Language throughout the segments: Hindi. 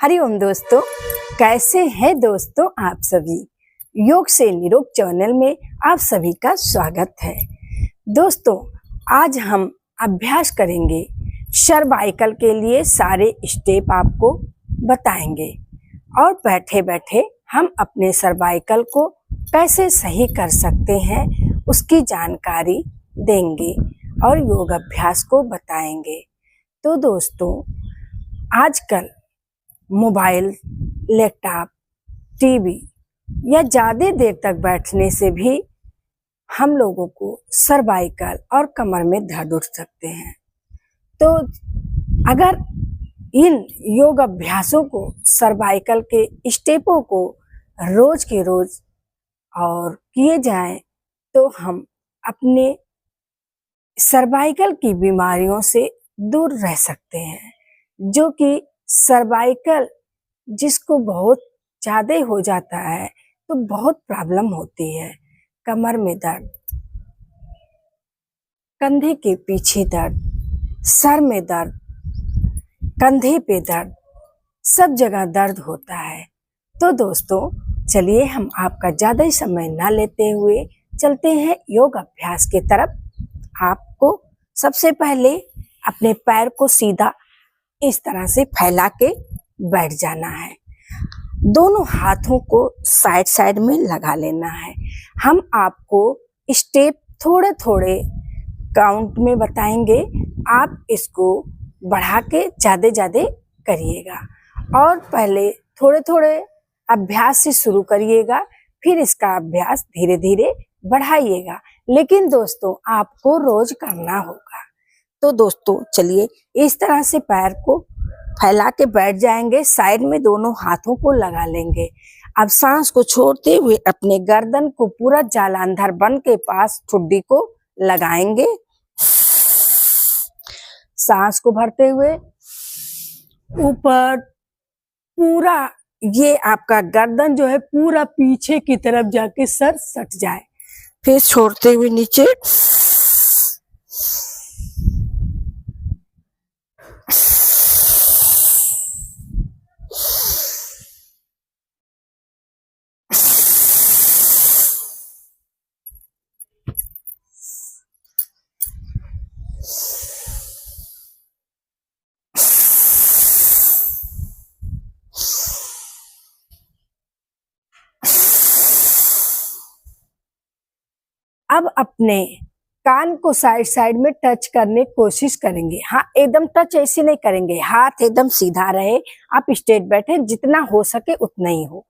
हरिओम दोस्तों, कैसे हैं दोस्तों आप सभी। योग से निरोग चैनल में आप सभी का स्वागत है। दोस्तों, आज हम अभ्यास करेंगे। सर्वाइकल के लिए सारे स्टेप आपको बताएंगे और बैठे बैठे हम अपने सर्वाइकल को कैसे सही कर सकते हैं उसकी जानकारी देंगे और योग अभ्यास को बताएंगे। तो दोस्तों, आजकल मोबाइल, लैपटॉप, टीवी या ज़्यादा देर तक बैठने से भी हम लोगों को सर्वाइकल और कमर में दर्द उठ सकते हैं। तो अगर इन योग अभ्यासों को, सर्वाइकल के स्टेपों को रोज के रोज और किए जाएं तो हम अपने सर्वाइकल की बीमारियों से दूर रह सकते हैं। जो कि सर्वाइकल जिसको बहुत ज़्यादा हो जाता है तो बहुत प्रॉब्लम होती है। कमर में दर्द, कंधे के पीछे दर्द, सर में दर्द, कंधे पे दर्द, सब जगह दर्द होता है। तो दोस्तों, चलिए हम आपका ज़्यादा ही समय ना लेते हुए चलते हैं योग अभ्यास की तरफ। आपको सबसे पहले अपने पैर को सीधा इस तरह से फैला के बैठ जाना है। दोनों हाथों को साइड साइड में लगा लेना है। हम आपको स्टेप थोड़े थोड़े काउंट में बताएंगे, आप इसको बढ़ा के ज़्यादा करिएगा और पहले थोड़े थोड़े अभ्यास से शुरू करिएगा, फिर इसका अभ्यास धीरे धीरे बढ़ाइएगा। लेकिन दोस्तों, आपको रोज करना होगा। तो दोस्तों, चलिए इस तरह से पैर को फैला के बैठ जाएंगे, साइड में दोनों हाथों को लगा लेंगे। अब सांस को छोड़ते हुए अपने गर्दन को पूरा जालंधर बन के पास ठुड्डी को लगाएंगे। सांस को भरते हुए ऊपर पूरा ये आपका गर्दन जो है पूरा पीछे की तरफ जाके सर सट जाए। फिर छोड़ते हुए नीचे, अब अपने कान को साइड साइड में टच करने की कोशिश करेंगे। हाँ, एकदम टच ऐसे नहीं करेंगे, हाथ एकदम सीधा रहे। आप स्ट्रेट बैठे, जितना हो सके उतना ही हो।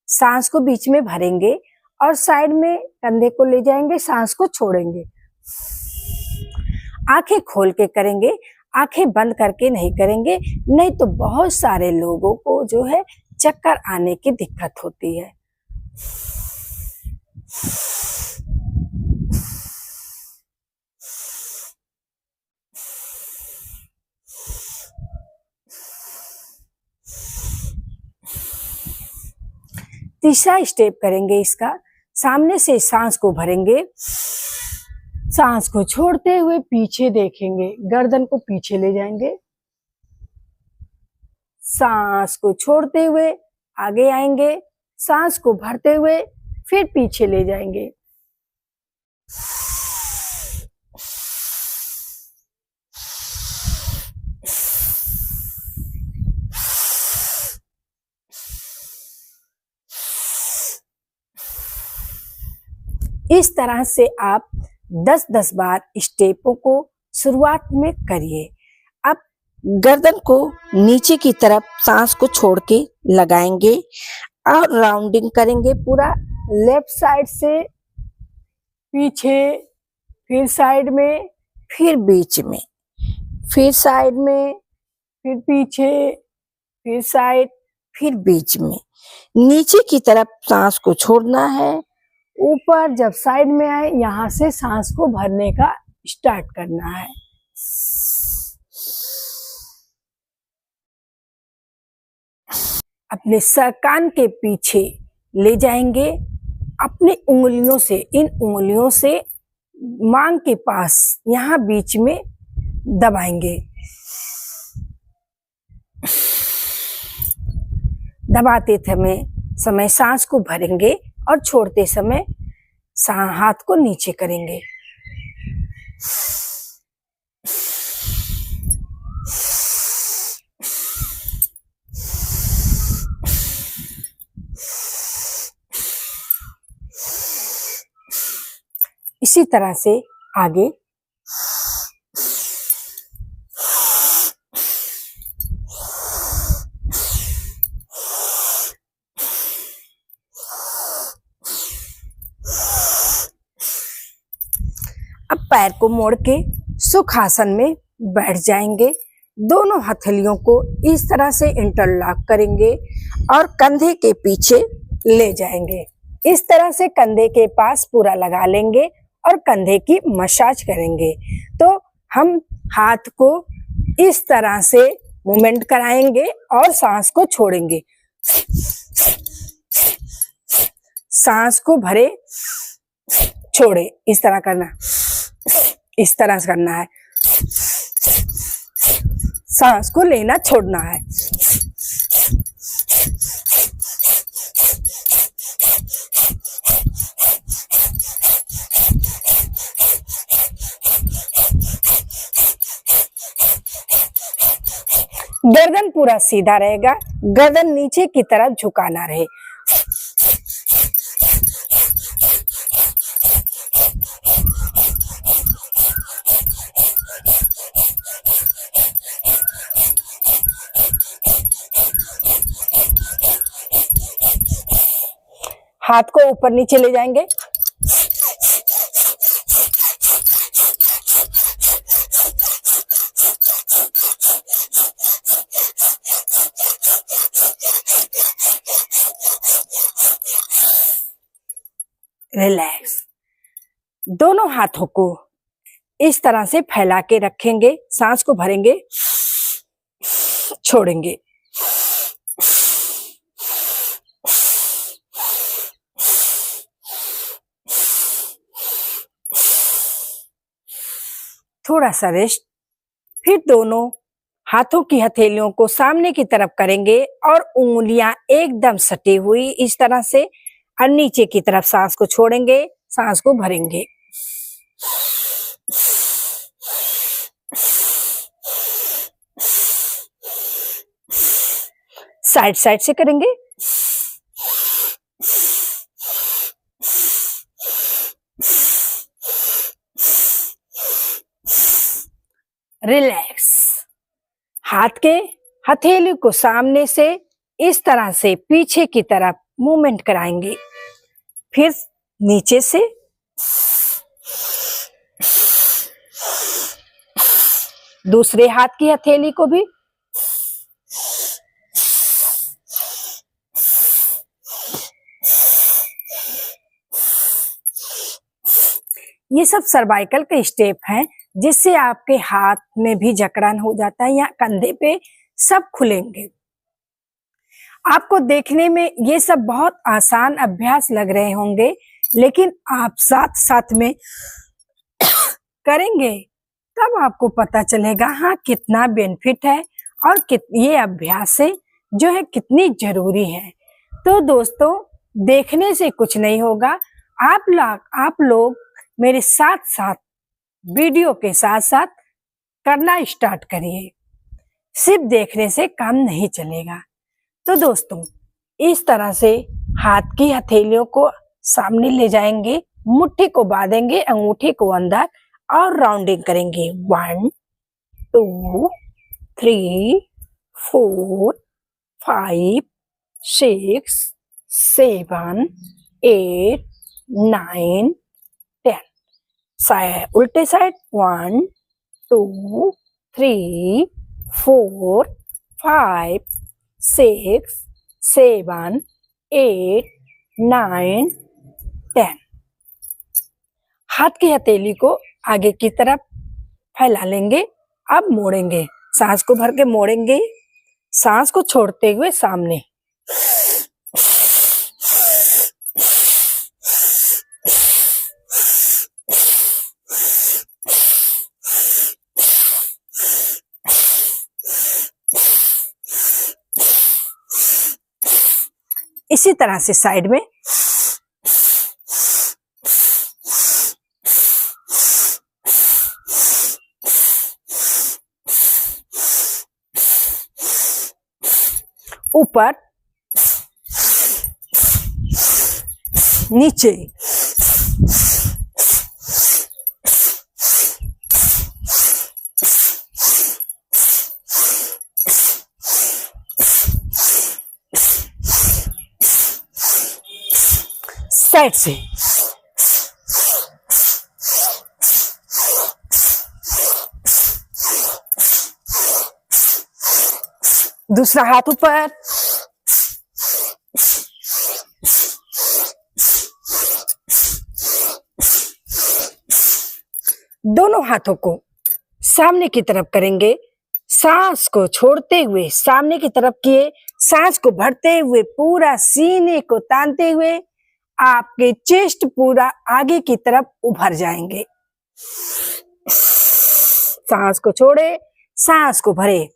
सांस को बीच में भरेंगे और साइड में कंधे को ले जाएंगे, सांस को छोड़ेंगे। आंखें खोल के करेंगे, आंखें बंद करके नहीं करेंगे, नहीं तो बहुत सारे लोगों को जो है चक्कर आने की दिक्कत होती है। तीसरा स्टेप करेंगे इसका। सामने से सांस को भरेंगे, सांस को छोड़ते हुए पीछे देखेंगे, गर्दन को पीछे ले जाएंगे। सांस को छोड़ते हुए आगे आएंगे, सांस को भरते हुए फिर पीछे ले जाएंगे। इस तरह से आप 10-10 बार स्टेपों को शुरुआत में करिए। अब गर्दन को नीचे की तरफ सांस को छोड़ के लगाएंगे और राउंडिंग करेंगे पूरा। लेफ्ट साइड से पीछे, फिर साइड में, फिर बीच में, फिर साइड में, फिर पीछे, फिर साइड, फिर बीच में। नीचे की तरफ सांस को छोड़ना है, ऊपर जब साइड में आए यहाँ से सांस को भरने का स्टार्ट करना है। अपने सर कान के पीछे ले जाएंगे, अपनी उंगलियों से, इन उंगलियों से मांग के पास यहाँ बीच में दबाएंगे। दबाते समय सांस को भरेंगे और छोड़ते समय हाथ को नीचे करेंगे। इसी तरह से आगे अब पैर को मोड़ के सुखासन में बैठ जाएंगे। दोनों हथेलियों को इस तरह से इंटरलॉक करेंगे और कंधे के पीछे ले जाएंगे। इस तरह से कंधे के पास पूरा लगा लेंगे और कंधे की मसाज करेंगे। तो हम हाथ को इस तरह से मूवमेंट कराएंगे और सांस को छोड़ेंगे। सांस को भरे, छोड़े, इस तरह करना, इस तरह से करना है। सांस को लेना छोड़ना है। गर्दन पूरा सीधा रहेगा, गर्दन नीचे की तरफ झुकाना रहे। हाथ को ऊपर नीचे ले जाएंगे। रिलैक्स। दोनों हाथों को इस तरह से फैला के रखेंगे। सांस को भरेंगे, छोड़ेंगे। थोड़ा सा रेस्ट। फिर दोनों हाथों की हथेलियों को सामने की तरफ करेंगे और उंगलियां एकदम सटी हुई इस तरह से, और नीचे की तरफ सांस को छोड़ेंगे, सांस को भरेंगे। साइड साइड से करेंगे। रिलैक्स। हाथ के हथेली को सामने से इस तरह से पीछे की तरफ मूवमेंट कराएंगे। फिर नीचे से दूसरे हाथ की हथेली को भी ये सब सर्वाइकल के स्टेप हैं, जिससे आपके हाथ में भी जकड़न हो जाता है या कंधे पे सब खुलेंगे। आपको देखने में ये सब बहुत आसान अभ्यास लग रहे होंगे, लेकिन आप साथ साथ में करेंगे तब आपको पता चलेगा हाँ कितना बेनिफिट है और ये अभ्यास है जो है कितनी जरूरी है। तो दोस्तों, देखने से कुछ नहीं होगा, आप लोग मेरे साथ साथ वीडियो के साथ साथ करना स्टार्ट करिए। सिर्फ देखने से काम नहीं चलेगा। तो दोस्तों, इस तरह से हाथ की हथेलियों को सामने ले जाएंगे, मुट्ठी को बांधेंगे, अंगूठी को अंदर और राउंडिंग करेंगे। 1 2 3 4 5 6 7 8 9 10। उल्टे साइड 1 2 3 4 5 6 7 8 9 10। हाथ की हथेली को आगे की तरफ फैला लेंगे। अब मोड़ेंगे, सांस को भर के मोड़ेंगे, सांस को छोड़ते हुए सामने। इसी तरह से साइड में ऊपर नीचे साइड से दूसरा हाथ ऊपर, दोनों हाथों को सामने की तरफ करेंगे, सांस को छोड़ते हुए सामने की तरफ किए, सांस को भरते हुए पूरा सीने को तानते हुए आपके चेस्ट पूरा आगे की तरफ उभर जाएंगे। सांस को छोड़े, सांस को भरे।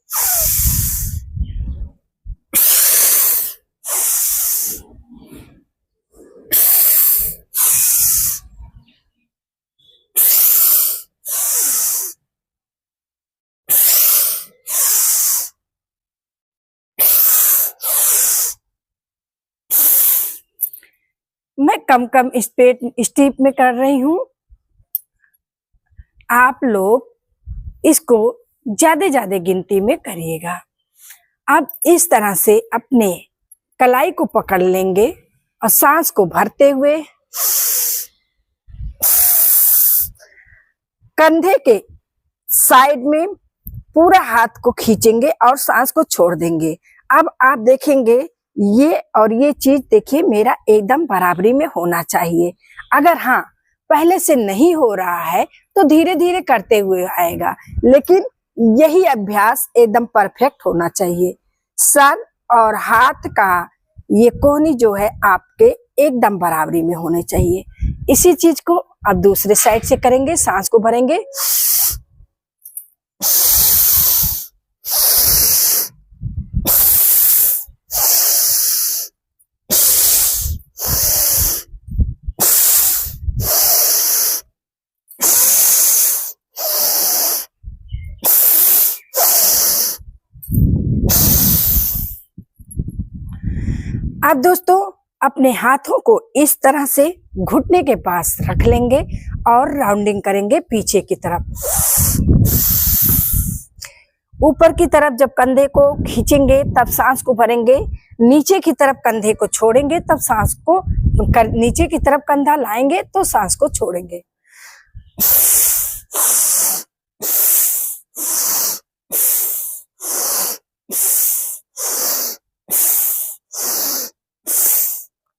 मैं कम कम स्टेप में कर रही हूं, आप लोग इसको ज्यादा गिनती में करिएगा। अब इस तरह से अपने कलाई को पकड़ लेंगे और सांस को भरते हुए कंधे के साइड में पूरा हाथ को खींचेंगे और सांस को छोड़ देंगे। अब आप देखेंगे ये और ये चीज देखिए मेरा एकदम बराबरी में होना चाहिए। अगर हाँ पहले से नहीं हो रहा है तो धीरे धीरे करते हुए आएगा, लेकिन यही अभ्यास एकदम परफेक्ट होना चाहिए। सर और हाथ का ये कोहनी जो है आपके एकदम बराबरी में होने चाहिए। इसी चीज को अब दूसरे साइड से करेंगे, सांस को भरेंगे, अब दोस्तों अपने हाथों को इस तरह से घुटने के पास रख लेंगे और राउंडिंग करेंगे पीछे की तरफ। ऊपर की तरफ जब कंधे को खींचेंगे तब सांस को भरेंगे, नीचे की तरफ कंधे को छोड़ेंगे तब सांस को नीचे की तरफ कंधा लाएंगे तो सांस को छोड़ेंगे।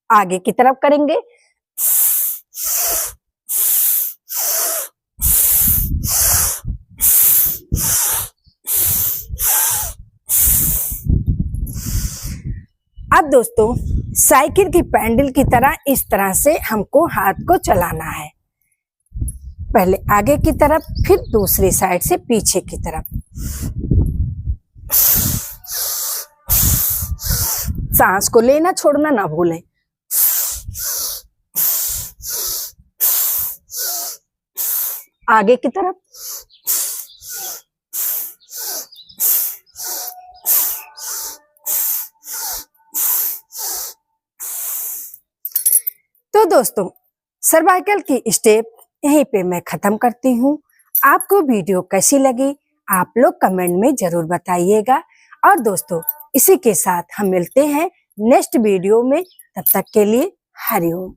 आगे की तरफ करेंगे, अब दोस्तों साइकिल की पैडल की तरह इस तरह से हमको हाथ को चलाना है। पहले आगे की तरफ, फिर दूसरी साइड से पीछे की तरफ। सांस को लेना छोड़ना ना भूलें। आगे की तरफ, तो दोस्तों सर्वाइकल की स्टेप यहीं पे मैं खत्म करती हूँ। आपको वीडियो कैसी लगी आप लोग कमेंट में जरूर बताइएगा। और दोस्तों इसी के साथ हम मिलते हैं नेक्स्ट वीडियो में, तब तक के लिए हरिओम।